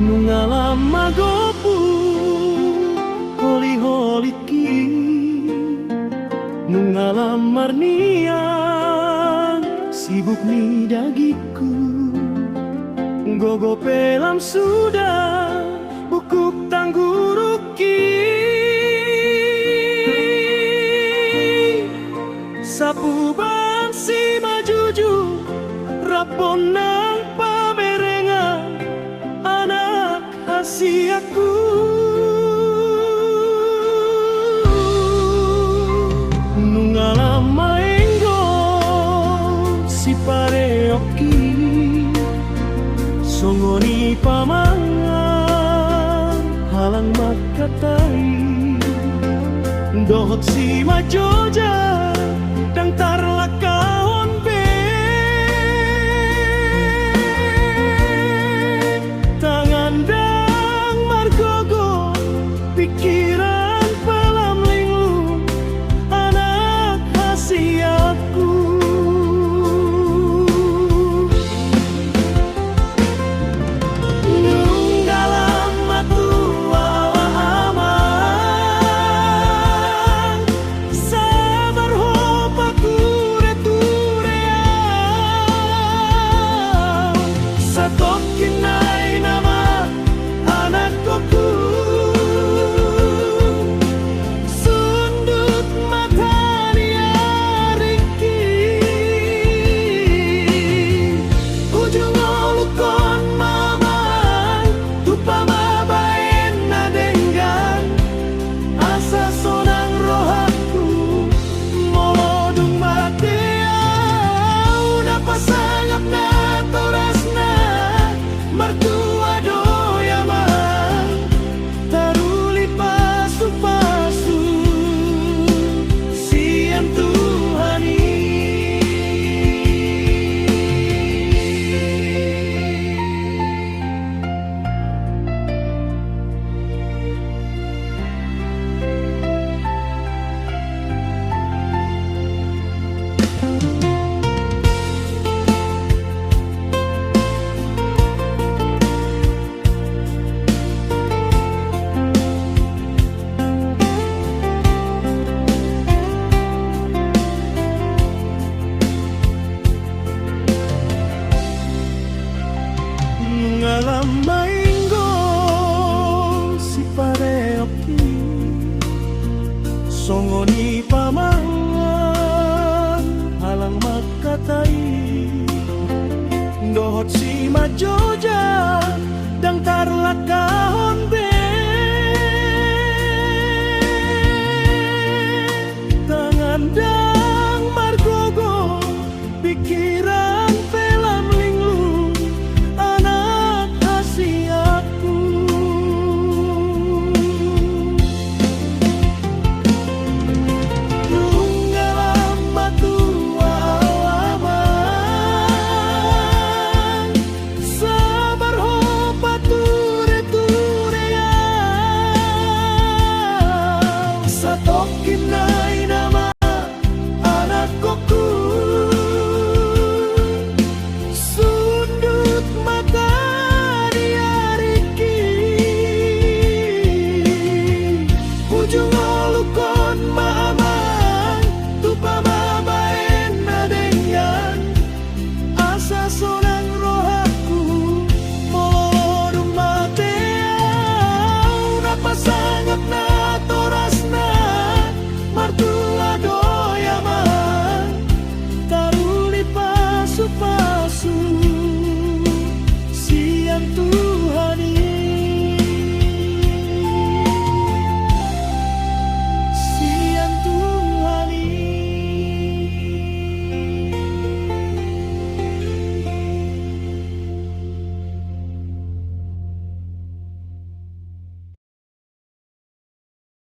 Nungalam magopu holi-holiki, nungalam marnian sibuk ni dagiku, gogo pelam sudah bukuk tangguruki, sapu bansi majuju raponang pamerengan anak hasiaku. Nungalam maenggo si pareoki, songoni pamangan halang makatai, dohot si majoja dang tarlakaon be, tangan dang margogo pikiran pelam linglung anak hasiaku. Nunggalam matua amang sabar hopaku retureau, satokin nai nama anak koku, sundut mata dia riki, ujung olukon mamai tupa mabaen nadenggan asa sonang rohaku molodung mateau napasangap na torasna mertua doyaman taruli pasu-pasu siang Tuhani. Nungalam maenggo si pareoki, songoni pamangan halang makatai, dohot si majo